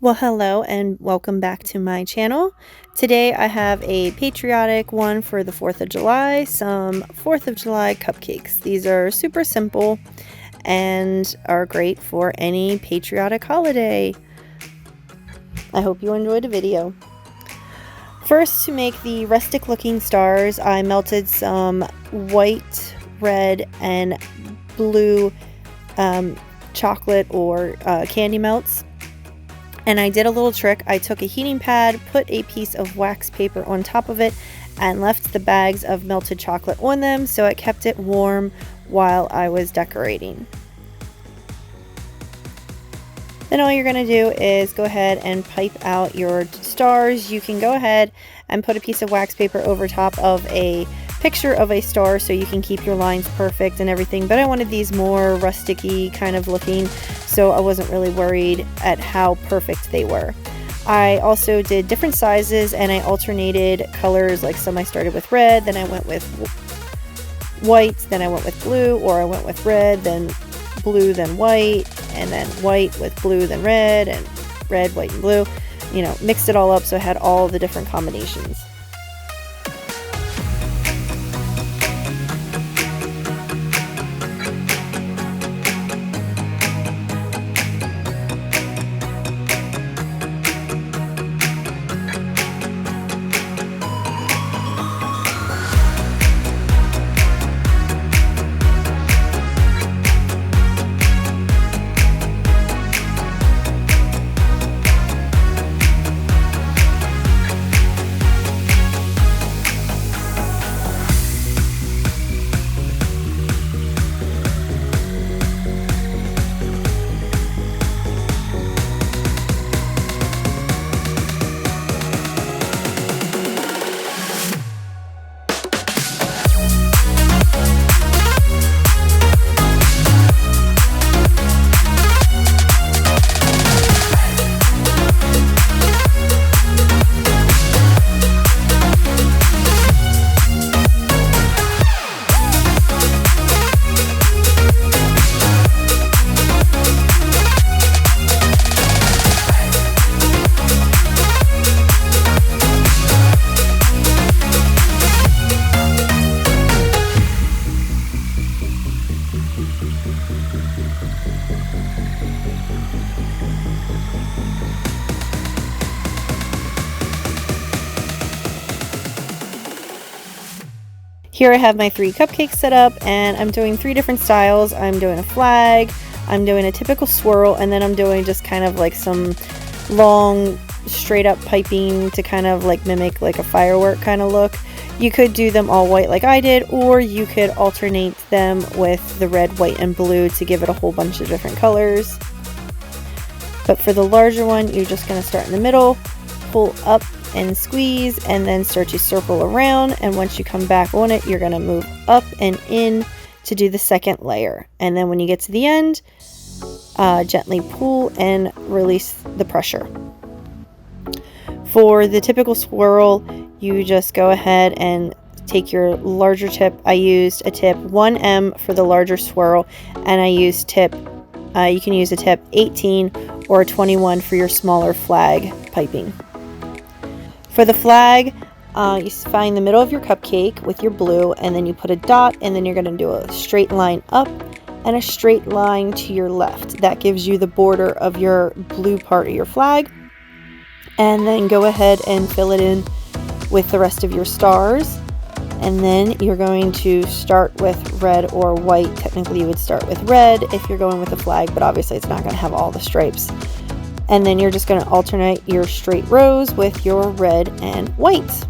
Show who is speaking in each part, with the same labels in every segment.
Speaker 1: Well, hello and welcome back to my channel. Today I have a patriotic one for the 4th of July, some 4th of July cupcakes. These are super simple and are great for any patriotic holiday. I hope you enjoyed the video. First, to make the rustic looking stars, I melted some white, red, and blue chocolate or candy melts. And I did a little trick. I took a heating pad, put a piece of wax paper on top of it, and left the bags of melted chocolate on them so it kept it warm while I was decorating. Then all you're going to do is go ahead and pipe out your stars. You can go ahead and put a piece of wax paper over top of a picture of a star so you can keep your lines perfect and everything, but I wanted these more rustic-y kind of looking, so I wasn't really worried at how perfect they were. I also did different sizes and I alternated colors, like some I started with red, then I went with white, then I went with blue, or I went with red, then blue, then white, and then white with blue, then red, and red, white, and blue. You know, mixed it all up so I had all the different combinations. Here I have my 3 cupcakes set up, and I'm doing 3 different styles. I'm doing a flag, I'm doing a typical swirl, and then I'm doing just kind of like some long straight up piping to kind of like mimic like a firework kind of look. You could do them all white like I did, or you could alternate them with the red, white, and blue to give it a whole bunch of different colors. But for the larger one, you're just going to start in the middle, pull up and squeeze, and then start to circle around, and once you come back on it, you're going to move up and in to do the second layer, and then when you get to the end, gently pull and release the pressure. For the typical swirl, you just go ahead and take your larger tip. I used a tip 1M for the larger swirl, and I used tip you can use a tip 18 or 21 for your smaller flag piping. For the flag, you find the middle of your cupcake with your blue, and then you put a dot, and then you're going to do a straight line up and a straight line to your left. That gives you the border of your blue part of your flag. And then go ahead and fill it in with the rest of your stars. And then you're going to start with red or white. Technically you would start with red if you're going with the flag, but obviously it's not going to have all the stripes. And then you're just going to alternate your straight rows with your red and white.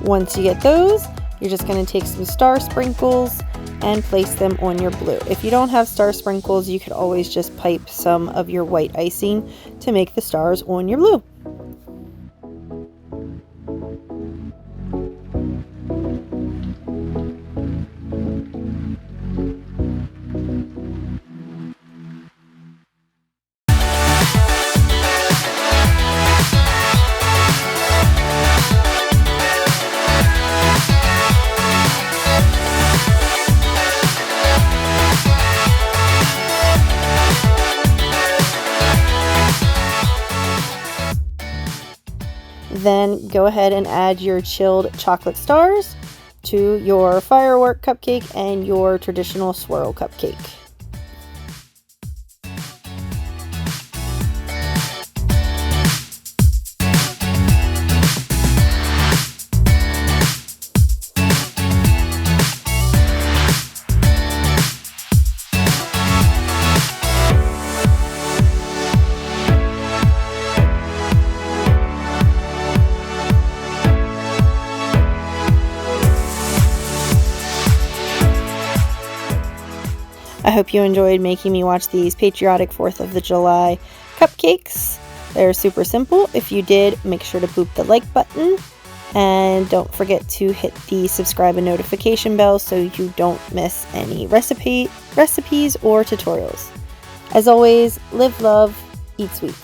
Speaker 1: Once you get those, you're just going to take some star sprinkles and place them on your blue. If you don't have star sprinkles, you could always just pipe some of your white icing to make the stars on your blue. Then go ahead and add your chilled chocolate stars to your firework cupcake and your traditional swirl cupcake. I hope you enjoyed making me watch these patriotic 4th of July cupcakes. They're super simple. If you did, make sure to boop the like button. And don't forget to hit the subscribe and notification bell so you don't miss any recipes or tutorials. As always, live, love, eat sweets.